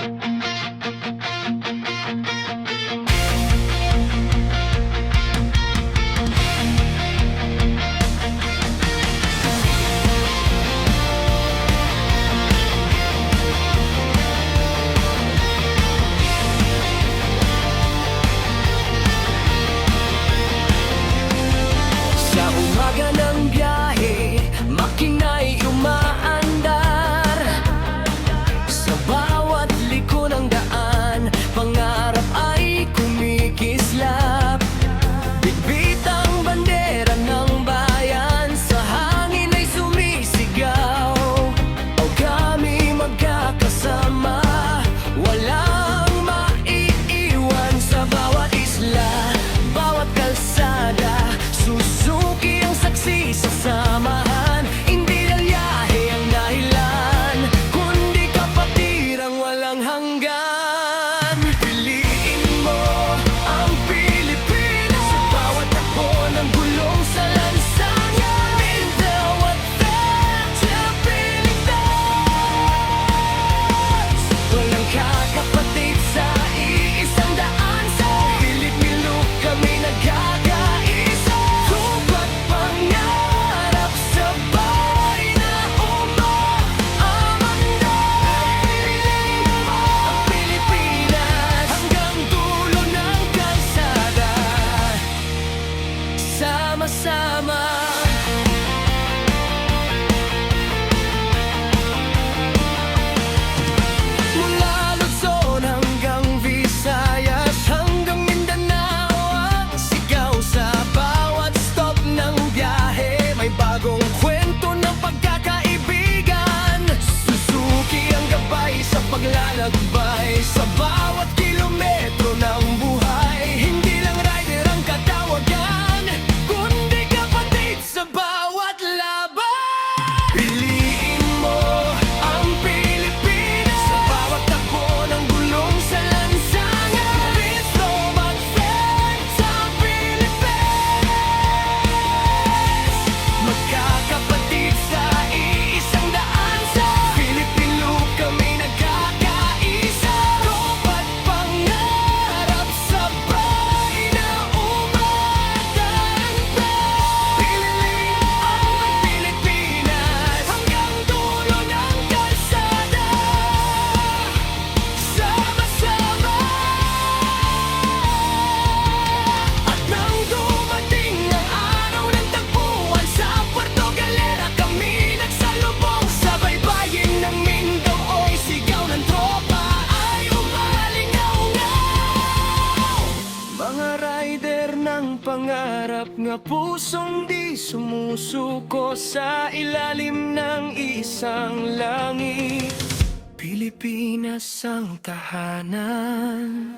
Sa umaga ng biyahe, makina'y umaandar. Sa bawat liko ng daan, pangarap ay kumikislap. Bitbit ang bandera ng bayan, sa hangin ay sumisigaw. O kami magkakasama, walang maiiwan. Sa bawat isla, bawat kalsada, Suzuki ang saksi sa samahan. Hindi dalyahe ang dahilan, kundi kapatiran walang hanggan. Piliin mo ang Pilipinas sa bawat takbo ng gulong sa lansangan. Mindanao at Petsa, Pilipinas, walang kakapatid sa iisang daan. Sa Pilipino kami nagkakaisa. Tupat pangarap sabay na umaamanday. Ang Pilipinas hanggang dulo ng kalsada, sama-sama. Mula Luzon hanggang Visayas, hanggang Mindanao ang sigaw. Sa bawat stop ng biyahe, may bagong kwento ng pagkakaibigan. Suzuki ang gabay sa paglalakbay. Sa bawat kilometro ng buhay, hindi lang rider ang katawagan, kundi kapatid sa bawat laban. Piliin mo ang Pilipinas sa bawat takbo ng gulong sa lansangan. Mindanao at Petsa, Pilipinas, magkakapatid sa iisang daan. Sa Pilipino kami nagkakaisa. Tupat pangarap sabay na umaandar. Piliin ang Pilipinas hanggang dulo ng kalsada, sama-sama. At nang dumating ang araw ng tagpuan, sa Puerto Galera kami nagsalubong. Sa baybayin ng Mindanao, sigaw ng tropa ay umalingaw-ngaw. Mga rider ng pangarap, nga pusong di sumusuko sa ilalim ng isang langit. Pilipinas ang tahanan.